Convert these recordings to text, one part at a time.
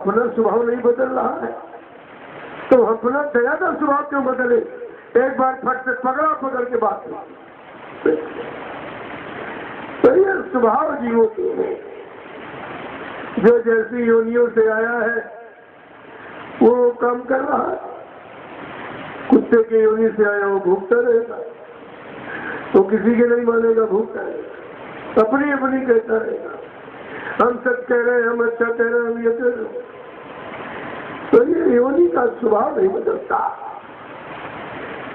अपना स्वभाव नहीं बदल रहा है तो अपना दया का स्वभाव क्यों बदले? एक बार फट से पकड़ के बात तो ये स्वभाव जीवों के हैं। जो जैसी योनियों से आया है वो काम कर रहा है। कुत्ते की योनि से आया वो भूखता रहेगा, वो किसी के नहीं मानेगा, भूखता रहेगा, अपनी अपनी कहता रहेगा। हम सब कह रहे हैं, हम अच्छा कह रहे हैं, हम ये कह रहे हैं। तो ये योनि का स्वभाव नहीं बदलता,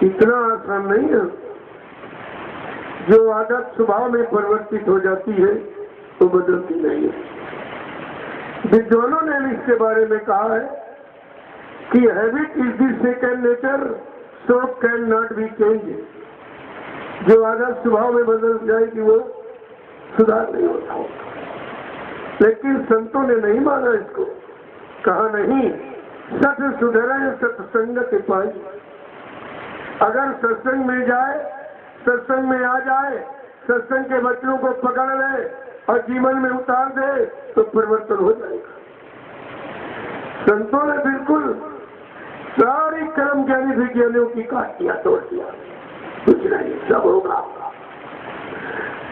इतना आसान नहीं है। जो आदत स्वभाव में परिवर्तित हो जाती है तो बदलती नहीं है। विद्वानों ने इसके बारे में कहा है कि habit is the second nature, so can not be change. जो आदत स्वभाव में बदल जाएगी वो सुधार नहीं होता। लेकिन संतों ने नहीं माना इसको, कहा नहीं, सत सुधरे सत्संग के पाई। अगर सत्संग मिल जाए, सत्संग में आ जाए, सत्संग के बच्चों को पकड़ ले और जीवन में उतार दे तो परिवर्तन हो जाएगा। संतों ने बिल्कुल सारी कर्म ज्ञानी विज्ञानियों की काट दिया, तोड़ दिया। कुछ नहीं, सब होगा।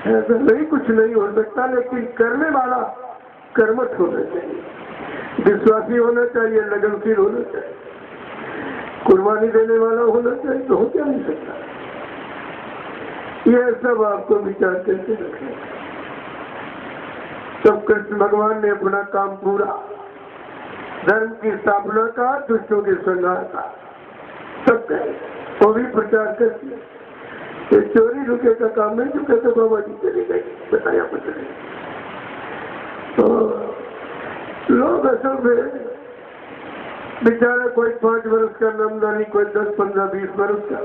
ऐसा नहीं, कुछ नहीं हो सकता, लेकिन करने वाला कर्मठ होना चाहिए, विश्वासी होना चाहिए, लगनशील होना चाहिए, कुर्बानी देने वाला होना चाहिए। तो हो क्या नहीं सकता? यह सब आपको विचार करके रखना। तब कृष्ण भगवान ने अपना काम पूरा, धर्म की स्थापना का, दुष्टों के संहार का सब कहे, वो भी प्रचार करती। ये चोरी रुके का काम नहीं, जो कहते बाबा जी चले गए, बताया कुछ नहीं। तो लोग असल में बेचारा कोई 5 वर्ष का नामदानी, कोई 10, 15, 20 वर्ष का,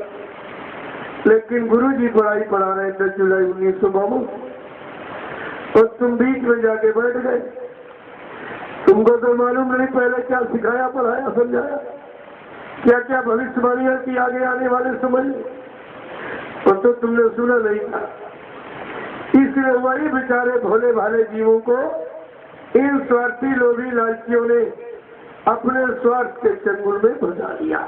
लेकिन गुरु जी पढ़ाई पढ़ा रहे 10 जुलाई 1952 और तुम बीच में जाके बैठ गए। तुमको तो मालूम नहीं पहले क्या सिखाया, पढ़ाया, समझाया, क्या क्या भविष्यवाणियां की आगे आने वाले समय, और तो तुमने सुना नहीं था। इसलिए वही बेचारे भोले भाले जीवों को इन स्वार्थी लोभी लालचियों ने अपने स्वार्थ के चंगुल में फंसा दिया।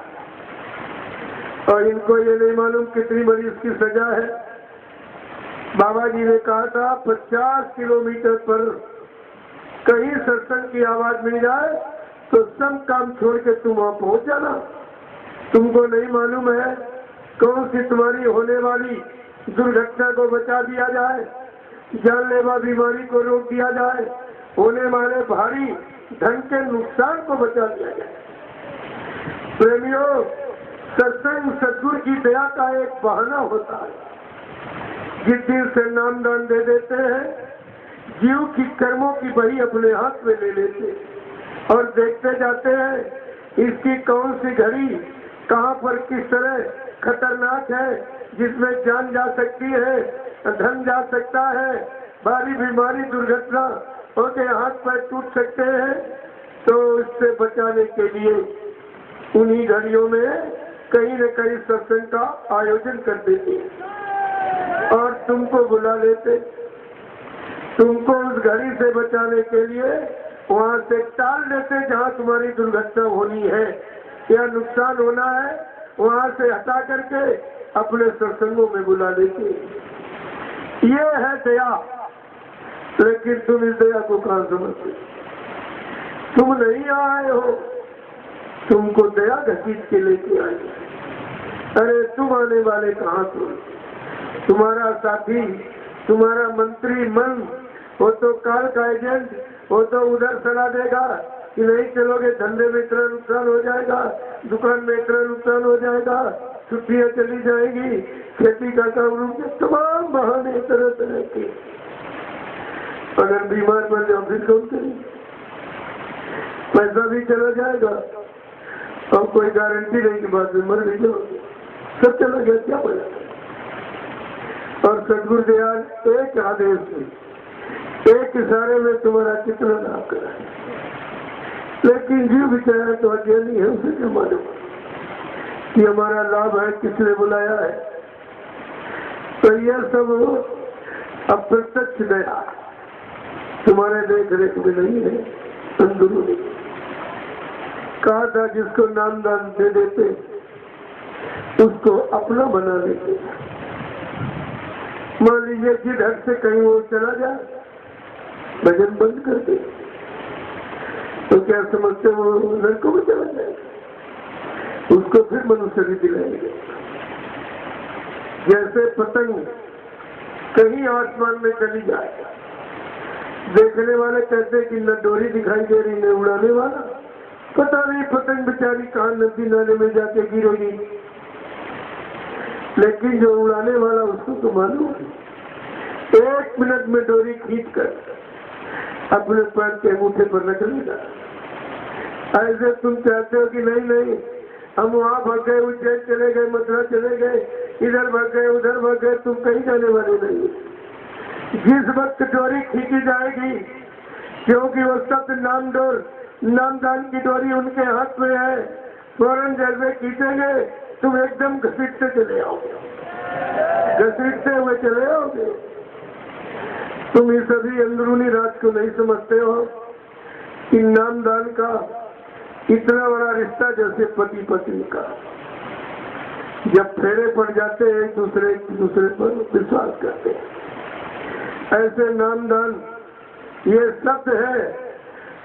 और इनको ये नहीं मालूम कितनी बड़ी इसकी सजा है। बाबा जी ने कहा था 50 किलोमीटर पर कहीं सत्संग की आवाज मिल जाए तो सब काम छोड़ के तुम वहां पहुंच जाना। तुमको नहीं मालूम है कौन सी तुम्हारी होने वाली दुर्घटना को बचा दिया जाए, जानलेवा बीमारी को रोक दिया जाए, होने वाले भारी धन के नुकसान को बचा दिया जाए। प्रेमियों, सत्संग सद्गुरु की दया का एक बहाना होता है। जिस दिन से नामदान दे देते हैं, जीव की कर्मों की बही अपने हाथ में ले लेते और देखते जाते हैं इसकी कौन सी घड़ी कहां पर किस तरह खतरनाक है, जिसमें जान जा सकती है, धन जा सकता है, भारी बीमारी दुर्घटना होते हाथ पैर टूट सकते हैं। तो इससे बचाने के लिए उन्हीं घड़ियों में कहीं न कहीं सत्संग का आयोजन कर देते और तुमको बुला लेते। तुमको उस घड़ी से बचाने के लिए वहां से टाल देते जहां तुम्हारी दुर्घटना होनी है या नुकसान होना है, वहां से हटा करके अपने सत्संगों में बुला लेते। ये है दया। लेकिन तुम इस दया को कहां समझते? तुम नहीं आए हो, तुमको दया घसीट के लेके आए। अरे तुम आने वाले कहाँ थे? तुम्हारा साथी, तुम्हारा मंत्री मन, वो तो काल का एजेंट, वो तो उधर सलाह देगा कि नहीं चलोगे, धंधे में इतना नुकसान हो जाएगा, दुकान में इतना नुकसान हो जाएगा, छुट्टियां चली जाएंगी, खेती का काम रुक जाए, तमाम बहाने तरह तरह के। अगर बीमार पड़ जाओ फिर कौन करें? पैसा भी चला जाएगा और कोई गारंटी नहीं कि बाद में मर भी जाओगे, सब चला गया, क्या पड़ा? और सदगुरु दयाल एक आदेश में, एक इशारे में तुम्हारा कितना लाभ करा। लेकिन जीव बेचारा तो अज्ञानी है, उसे क्या मालूम कि हमारा लाभ है, किसने बुलाया है। तो यह सब अप्रत्यक्ष दया तुम्हारे देख रेख में नहीं है, अंदरूनी। कहा था जिसको नाम दान दे देते उसको अपना बना लेते। मान लीजिए जिधर से कहीं वो चला जाए, भजन बंद कर दे, तो क्या समझते वो नरकों में चला जाएगा? उसको फिर मनुष्य भी दिलाएंगे। जैसे पतंग कहीं आसमान में चली जाए, देखने वाले कहते कि न डोरी दिखाई दे रही न उड़ाने वाला, पता नहीं पतंग बेचारी कहाँ नदी नाले में जाके गिरेगी, लेकिन जो उड़ाने वाला उसको तो मालूम है। 1 मिनट में डोरी खींचकर अपने पैर के अंगूठे पर रख लेगा। ऐसे तुम चाहते हो कि नहीं नहीं हम वहां भाग गए, उज्जैन चले गए, मथुरा चले गए, इधर भाग गए उधर भाग गए, तुम कहीं जाने वाले नहीं। जिस वक्त डोरी खींची जाएगी, क्योंकि वो सब नामदान की डोरी उनके हाथ में है, फौरन जैसे खींचेंगे तुम एकदम घसीटते चले आओगे, घसीटते हुए चले आओगे। तुम इस अभी अंदरूनी राज को नहीं समझते हो कि नामदान का इतना बड़ा रिश्ता जैसे पति पत्नी का, जब फेरे पड़ जाते हैं एक दूसरे पर विश्वास करते हैं, ऐसे नामदान ये शब्द है।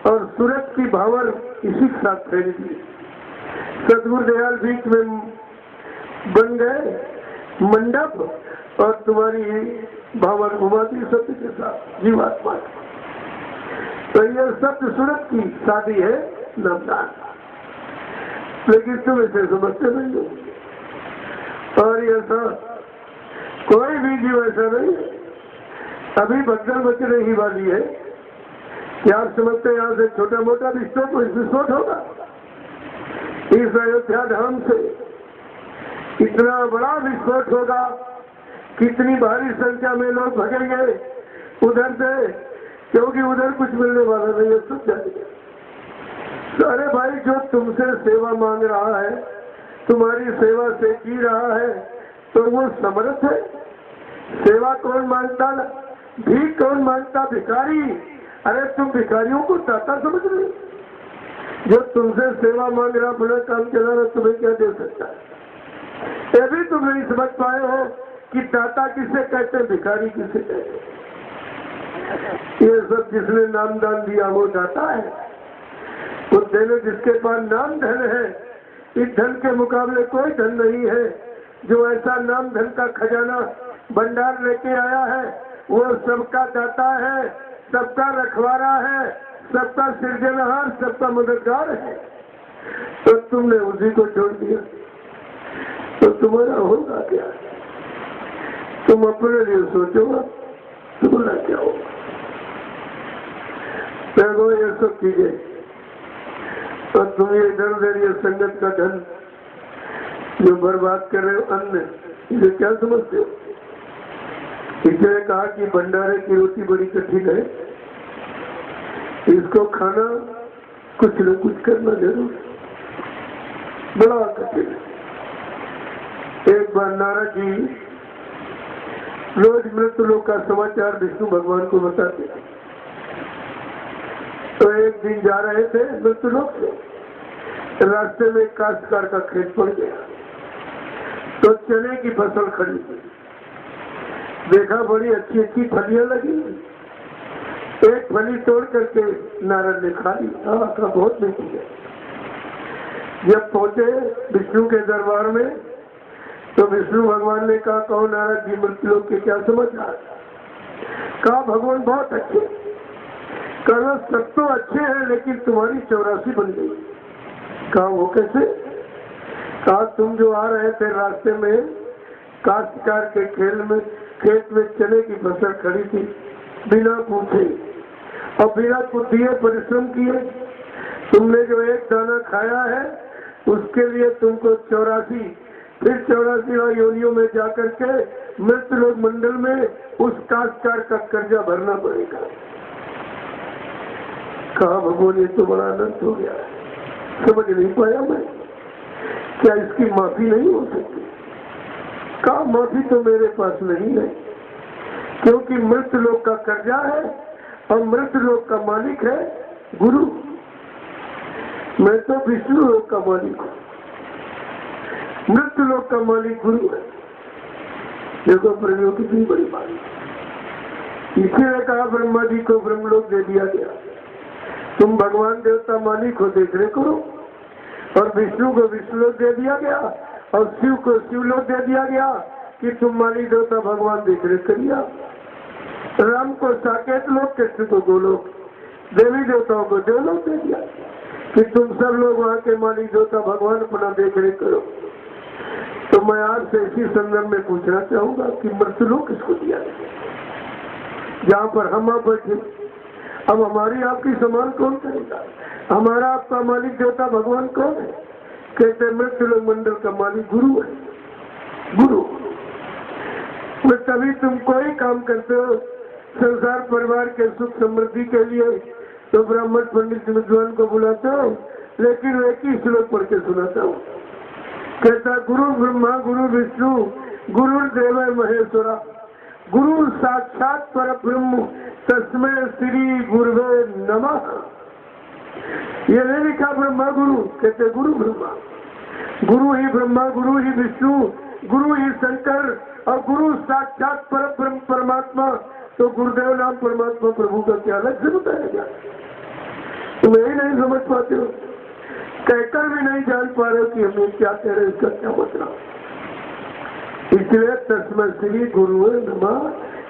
और सूरत की भावर इसी के साथ फैली थी। सतगुरु दयाल बीच में बन गए मंडप और तुम्हारी भावर घुमाती सत्य के साथ जीवात्मा। तो ये सत्य सूरत की शादी है नामदान, लेकिन तुम इसे समझते नहीं हो। और ऐसा कोई भी जीव ऐसा नहीं है। अभी भगदड़ बचने ही वाली है। क्या आप समझते हैं यहाँ से छोटा मोटा विस्फोट होगा? इस अयोध्या धाम से इतना बड़ा विस्फोट होगा, कितनी भारी संख्या में लोग भगेंगे उधर से, क्योंकि उधर कुछ मिलने वाला नहीं है, सब जाएंगे। तो अरे भाई, जो तुमसे सेवा मांग रहा है, तुम्हारी सेवा से जी रहा है, तो वो समर्थ है। सेवा कौन मांगता, भीख कौन मांगता? भिखारी। अरे तुम भिखारियों को दाता समझ रहे? जो तुमसे सेवा मांग रहा, अपना काम चला रहा, तुम्हें क्या दे सकता है? ये भी तुम नहीं समझ पाए हो कि दाता किसे कहते हैं, भिखारी किसे कहते हैं। ये सब जिसने नाम दान दिया वो दाता है। वो देने जिसके पास नाम धन है, इस धन के मुकाबले कोई धन नहीं है। जो ऐसा नाम धन का खजाना भंडार लेके आया है, वो सबका दाता है, सबका रखवारा है, सबका सृजनहार, सबका मददगार है। तो तुमने उसी को छोड़ दिया तो तुम्हारा होगा क्या? तुम अपने लिए सोचोगा, तुम्हारा क्या होगा? देखो ये सब चीजें, और तुम ये इधर ये संगत का धन जो बर्बाद कर रहे हो, अन्न, इसे क्या समझते हो? इसने कहा कि भंडारे की रोटी बड़ी कठिन है, इसको खाना कुछ न कुछ करना जरूर है, बड़ा कठिन है। एक बार नारद जी रोज मृत्यु लोक का समाचार विष्णु भगवान को बताते थे। तो एक दिन जा रहे थे मृत्यु लोक से, रास्ते में काश्तकार का खेत पड़ गया, तो चने की फसल खड़ी थी। देखा बड़ी अच्छी अच्छी फलियां लगी, एक फली तोड़ करके नारद ने खा ली। बहुत मीठी है। जब पहुंचे विष्णु के दरबार में, तो विष्णु भगवान ने कहा, कहो नारद जी, मृत्युलोक के क्या समाचार? कहा भगवान बहुत अच्छे। कहा सब तो अच्छे हैं, लेकिन तुम्हारी 84 बन गई। कहा वो कैसे? कहा तुम जो आ रहे थे रास्ते में, काश्तकार के खेत में चने की फसल खड़ी थी, बिना पूछे और बिना दिए परिश्रम किए तुमने जो एक दाना खाया है, उसके लिए तुमको 84 योनियों में जाकर के मृत्युलोक मंडल में उस काश्तकार का कर्जा भरना पड़ेगा। कहा भगवान ये तो बड़ा अनंत हो गया, समझ नहीं पाया मैं, क्या इसकी माफी नहीं हो सकती? कहा माफी तो मेरे पास नहीं है, क्योंकि मृत्युलोक का कर्जा है और मृत्युलोक का मालिक है गुरु। मैं तो विष्णु लोक का मालिक हूँ, मृत्यु लोक का मालिक गुरु है। देखो प्रेमियों कितनी बड़ी बात। इसीलिए कहा ब्रह्मा जी को ब्रह्मलोक दे दिया गया। तुम भगवान देवता मालिक हो, देखने करो। और विष्णु को विष्णुलोक दे दिया गया और शिव को शिवलोक दे दिया गया कि तुम मालिक देवता भगवान देखने करिया। राम को साकेत लोक, कृष्ण को गोलोक, देवी देवताओं को देवलोक दे दिया कि तुम सब लोग वहाँ के मालिक देवता भगवान अपना देखने करो। तो मैं आपसे इसी संदर्भ में पूछना चाहूंगा कि मृत्युलोक किसको दिया गया, जहाँ पर हम आप बैठे। अब हमारी आपकी समान कौन करेगा? हमारा आपका मालिक देवता भगवान कौन है? कहते मृत्युलोक मंडल का मालिक गुरु है। गुरु मैं तभी तुम कोई काम करते हो संसार परिवार के सुख समृद्धि के लिए तो ब्राह्मण पंडित विद्वान को बुलाते हो, लेकिन एक ही श्लोक पढ़ के सुनाता हूँ। कहता गुरु ब्रह्मा गुरु विष्णु गुरु देव महेश्वरा गुरु साक्षात पर ब्रह्म तस्मै श्री गुरुवे नमः। ये नहीं लिखा ब्रह्मा गुरु, कहते गुरु ब्रह्मा, गुरु ही ब्रह्मा, गुरु ही विष्णु, गुरु ही शंकर और गुरु साक्षात पर ब्रह्म परमात्मा। तो गुरुदेव नाम परमात्मा प्रभु का क्या अलग से बताया गया? तुम यही नहीं समझ पाते हो, कहकर भी नहीं जान पा रहे हो कि हमें क्या कह रहे, इसका क्या मतलब। इसलिए तस्मै श्री गुरु नमः।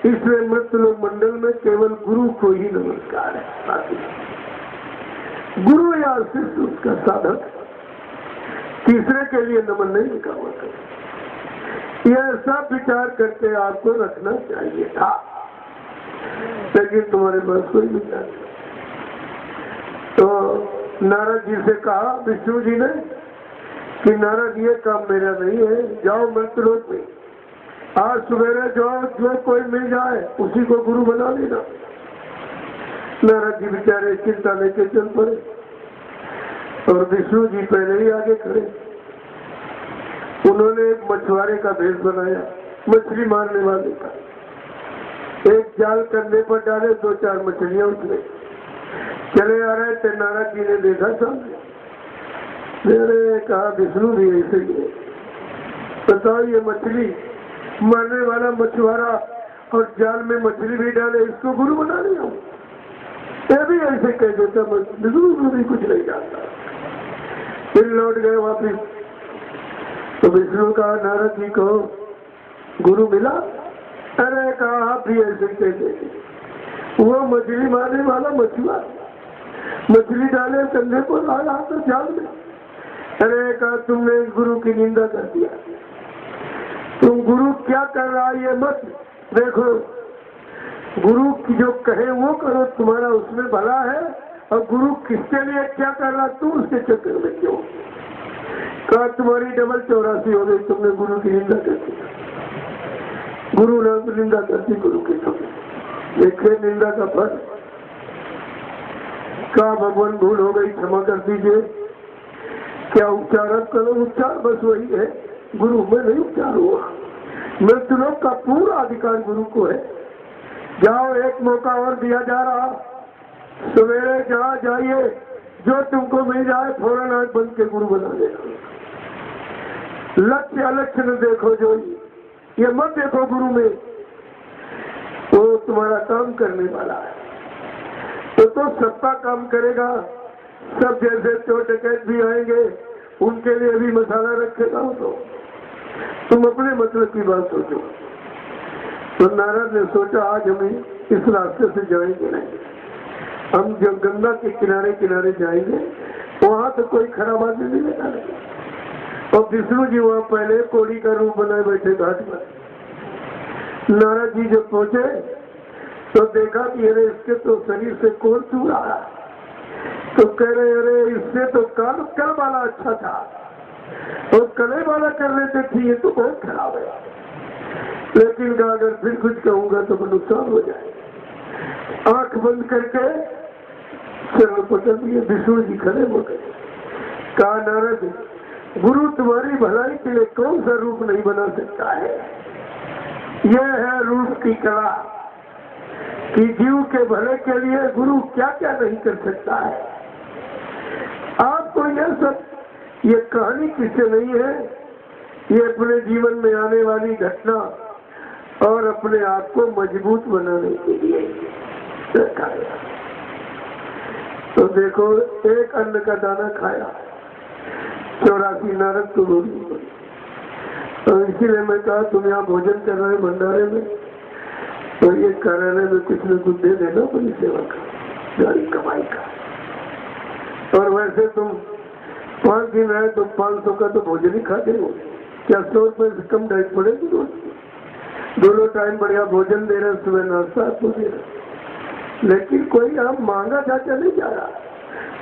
इसलिए मृत्युलोक मंडल में केवल गुरु को ही नमस्कार है। गुरु या शिष्य उसका साधक, तीसरे के लिए नमन नहीं लिखा हुआ था। यह सब विचार करके आपको रखना चाहिए था, लेकिन तुम्हारे पास कोई विचार नहीं। तो नारद जी से कहा विष्णु जी ने कि नारद ये काम मेरा नहीं है, जाओ मृत्युलोक में, आज सवेरे जाओ, जो कोई मिल जाए उसी को गुरु बना लेना। नारद जी बेचारे चिंता लेके चल पड़े और विष्णु जी पहले ही आगे खड़े। उन्होंने एक मछुआरे का भेष बनाया, मछली मारने वाले का। एक जाल कंधे पर डाले, 2-4 मछलियां उतरे, चले आ रहे थे। नारद जी ने देखा सामने, मैंने कहा विष्णु भी ऐसे ही है। बताओ ये मछली मारने वाला मछुआरा और जाल में मछली भी डाले, इसको गुरु बना लिया। ये भी ऐसे कह देता, विष्णु भी कुछ नहीं जानता। फिर लौट गए वापिस। तो विष्णु का नारद जी को गुरु मिला? अरे कहा आप भी ऐसे कह देते, वो मछली मारने वाला मछुआरा मछली डाले कंधे को लाया तो जाल में। अरे कहा तुमने इस गुरु की निंदा कर दिया। तुम गुरु क्या कर रहा है ये मत देखो, गुरु की जो कहे वो करो, तुम्हारा उसमें भला है। और गुरु किसके लिए क्या कर रहा तू उसके चक्कर में क्यों? कहा तुम्हारी डबल 84 हो गई, तुमने गुरु की निंदा कर दी। गुरु नाम की निंदा करती गुरु की, देखिए निंदा का फल। कहा भगवान भूल हो गई, क्षमा कर दीजिए। क्या उच्चारण करो? उच्चार बस वही है, गुरु में नहीं उच्चार हुआ। मृत्युलोक का पूरा अधिकार गुरु को है। जाओ, एक मौका और दिया जा रहा, सवेरे जहाँ जाइए, जो तुमको मिल जाए फौरन आंख बंद के गुरु बना देना। लक्ष्य अलक्ष्य न देखो, जो ये मत देखो गुरु में, वो तुम्हारा काम करने वाला है। तो सबका काम करेगा। सब जैसे चोर डकैत भी आएंगे, उनके लिए भी मसाला रखेगा। तो तुम अपने मतलब की बात सोचो। तो नारद ने सोचा आज हमें इस रास्ते से जाएंगे नहीं, हम जब गंगा के किनारे किनारे जाएंगे वहां तो कोई खराब आदमी नहीं मिलेगा। और विष्णु जी वहां पहले कोड़ी का रूप बनाए बैठे घाट पर। नारद जी जब पहुंचे तो देखा कि अरे इसके तो शरीर से कोल चूर आ रहा। तो कह रहे अरे इससे तो कल वाला अच्छा था, और कले वाला कर लेते थे, ये तो बहुत खराब है। लेकिन अगर फिर कुछ कहूंगा तो नुकसान हो जाए। आंख बंद करके चरण पकड़ लिए, विष्णु जी खड़े हो गए। कहा नारद, गुरु तुम्हारी भलाई के लिए कौन सा रूप नहीं बना सकता है? यह है रूप की कला कि जीव के भले के लिए गुरु क्या क्या नहीं कर सकता है। आपको यह सब, ये कहानी किससे नहीं है, ये अपने जीवन में आने वाली घटना और अपने आप को मजबूत बनाने के लिए रखा गया। तो देखो, एक अन्न का दाना खाया, 84 नरक को बोली पड़ी। तो इसीलिए मैं कहा तुम यहाँ भोजन कर रहे भंडारे में, तो ये कार्यालय में कुछ न कुछ दे देना अपनी सेवा का, गाड़ी कमाई का। और वैसे तुम 5 दिन रहे तो 500 का तो भोजन ही खाते हो, क्या 100 रुपये से कम डाइट पड़ेगी रोज? दोनों टाइम बढ़िया भोजन दे रहे, सुबह नाश्ता आपको दे रहे, लेकिन कोई आप मांगा जाता नहीं जा रहा,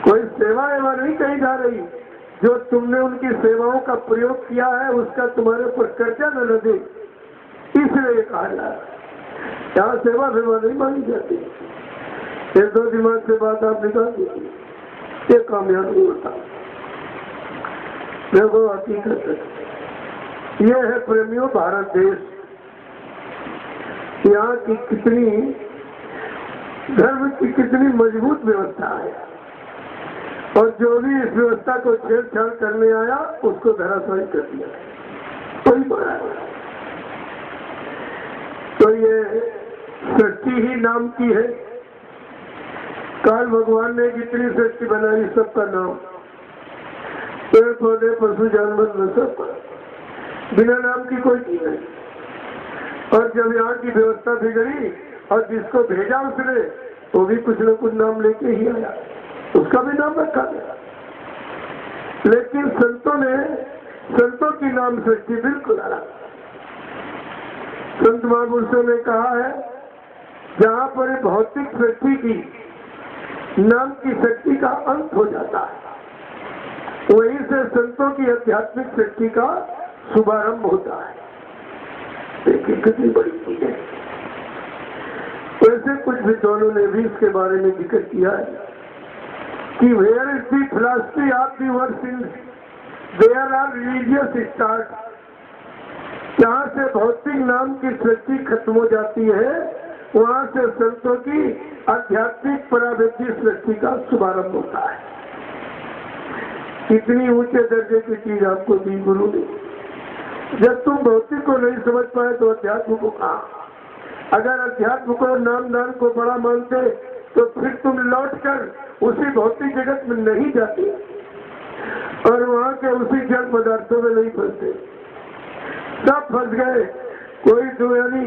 कोई सेवा एवं नहीं कही जा रही। जो तुमने उनकी सेवाओं का प्रयोग किया है उसका तुम्हारे ऊपर कर्जा न लगे, इसलिए कहा जा रहा। यहाँ सेवा नहीं मांगी जाती। ये 2 दिमाग से बात आप निकाल दीजिए, ये कामयाब नहीं होता। देखो हकीकत ये है प्रेमियों, भारत देश, यहाँ की कितनी धर्म की कितनी मजबूत व्यवस्था है, और जो भी इस व्यवस्था को छेड़छाड़ करने आया उसको धराशायी कर दिया, कोई बड़ा। तो ये सृष्टि ही नाम की है। काल भगवान ने जितनी सृष्टि बनाई सबका नाम, पेड़ पौधे पशु जानवर न सब, बिना नाम की कोई चीज नहीं। और जब यहाँ की व्यवस्था बिगड़ी और जिसको भेजा उसने, वो भी कुछ न कुछ नाम लेके ही आया, उसका भी नाम रखा गया। लेकिन संतों की नाम सृष्टि बिल्कुल अलग। संत महापुरुषों ने कहा है, जहाँ पर भौतिक सृष्टि की नाम की शक्ति का अंत हो जाता है, वहीं से संतों की आध्यात्मिक शक्ति का शुभारंभ होता है। देखिए कितनी बड़ी चीज है। वैसे कुछ विद्वानों ने भी इसके बारे में जिक्र किया है कि where is the philosophy of the world since there are religious start, जहाँ से भौतिक नाम की सृष्टि खत्म हो जाती है, वहाँ से संतों की आध्यात्मिक परावृत्ति सृष्टि का शुभारंभ होता है। इतनी ऊंचे दर्जे की चीज आपको दी गुरु ने। जब तुम भौतिक को नहीं समझ पाए तो अध्यात्म को कहा। अगर अध्यात्म को नाम दान को बड़ा मानते तो फिर तुम लौट कर उसी भौतिक जगत में नहीं जाते और वहाँ के उसी जल पदार्थों में नहीं फंसते। सब फंस गए, कोई दुनियानी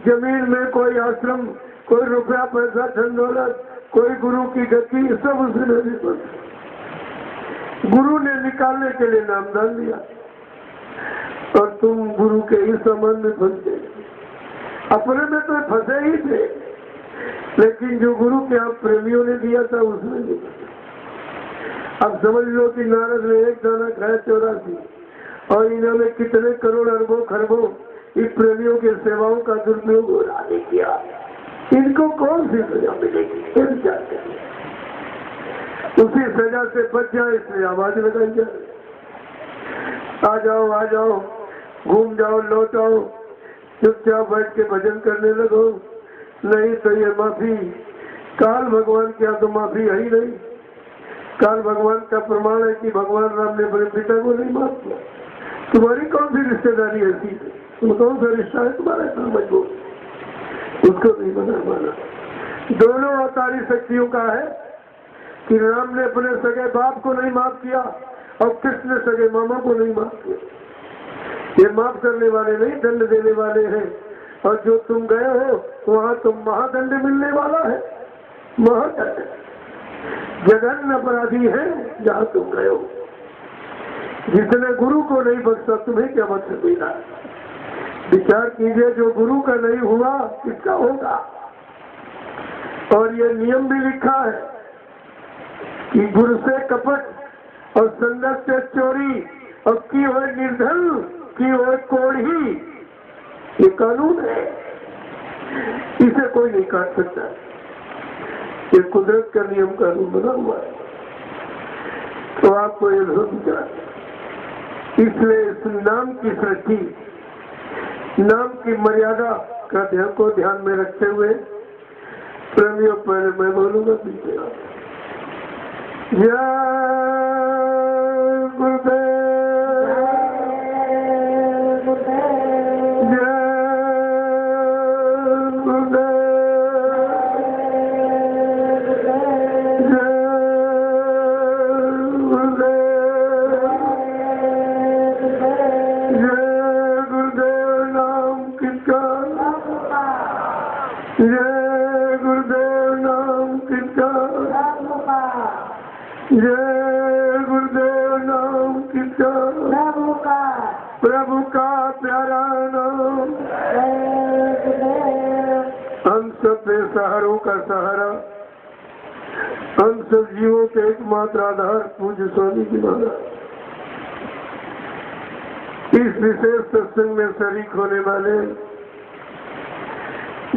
जमीन में, कोई आश्रम, कोई रुपया पैसा धन दौलत, कोई गुरु की गति, सब उसमें नहीं फंसे। गुरु ने निकालने के लिए नामदान दिया और तुम गुरु के ही समान में फंस गए। अपने में तो फंसे ही थे, लेकिन जो गुरु के आप प्रेमियों ने दिया था उसमें नहीं। अब समझ लो कि नारद ने एक दाना खाया 84, और इन्होंने कितने करोड़ अरबों खरबों इस प्रेमियों के सेवाओं का दुरुपयोग नहीं किया। इनको कौन सी सजा मिलेगी? उसी सजा से बच जाए इसलिए आवाज लगाई जाए, आ जाओ आ जाओ, घूम जाओ, लौट आओ, चुपचाप बैठ के भजन करने लगो, नहीं तो ये माफी काल भगवान की तो माफी है ही नहीं। काल भगवान का प्रमाण है कि भगवान राम ने अपने पिता को नहीं माफ किया। तुम्हारी कौन सी रिश्तेदारी ऐसी, तुम कौन सा रिश्ता है तुम्हारा इतना मजबूत, उसको नहीं माना। दोनों अवतारी शक्तियों का है कि राम ने अपने सगे बाप को नहीं माफ किया और कृष्ण ने सगे मामा को नहीं माफ किया। ये माफ करने वाले नहीं, दंड देने वाले हैं। और जो तुम गए हो वहां तुम महादंड मिलने वाला है, महादंड। जघन्य अपराधी है जहां तुम गए हो। जिसने गुरु को नहीं बख्शा तुम्हें क्या बख्श देगा? विचार कीजिए, जो गुरु का नहीं हुआ किसका होगा? और ये नियम भी लिखा है कि गुरु से कपट और संगत से चोरी और की हुए निर्धन की हुए कोढ़ी, ये कानून है, इसे कोई नहीं काट सकता। ये कुदरत का नियम कानून बना हुआ है। तो आपको ये विचार, इसलिए इस नाम की सृष्टि, नाम की मर्यादा का ध्यान में रखते हुए प्रेमियों, पहले मैं बोलूंगा, पीछे जय गुरुदेव नाम किसका, प्रभु का प्यारा नाम, हम सब बेसहारों का सहारा, हम सब जीवों के एकमात्र आधार पूज्य स्वामी जी महाराज। इस विशेष सत्संग में शरीक होने वाले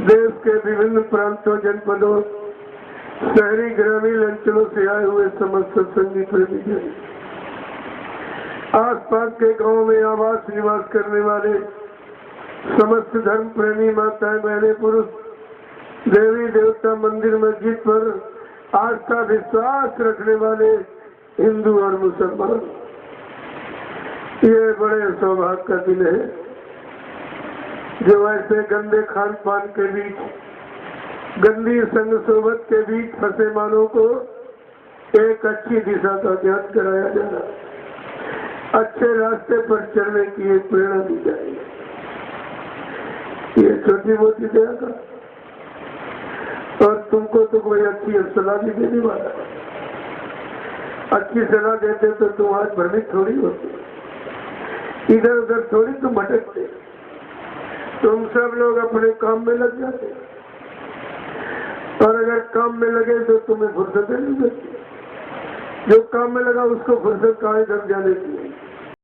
देश के विभिन्न प्रांतों, जनपदों, शहरी ग्रामीण अंचलों से आए हुए समस्त सत्संगी प्रेमी जन, आसपास के गांव में आवास निवास करने वाले समस्त धर्म प्रेमी माताएं, बहने, पुरुष, देवी देवता, मंदिर मस्जिद पर आस्था विश्वास रखने वाले हिंदू और मुसलमान, ये बड़े सौभाग्य का दिन है जो ऐसे गंदे खान पान के बीच, गंदी संग सोबत के बीच फंसे मानों को एक अच्छी दिशा का ज्ञान कराया जाना, अच्छे रास्ते पर चलने की एक प्रेरणा दी जाएगी। ये छोटी मोटी दया का, और तुमको तो कोई अच्छी सलाह भी देने वाला, अच्छी सलाह देते तो तुम आज भ्रमित थोड़ी होते, इधर उधर थोड़ी तुम भटकते, तुम सब लोग अपने काम में लग जाते, और अगर काम में लगे तो तुम्हें फुर्सत नहीं मिलती, जो काम में लगा उसको फुर्सत कहाँ इधर जाने की।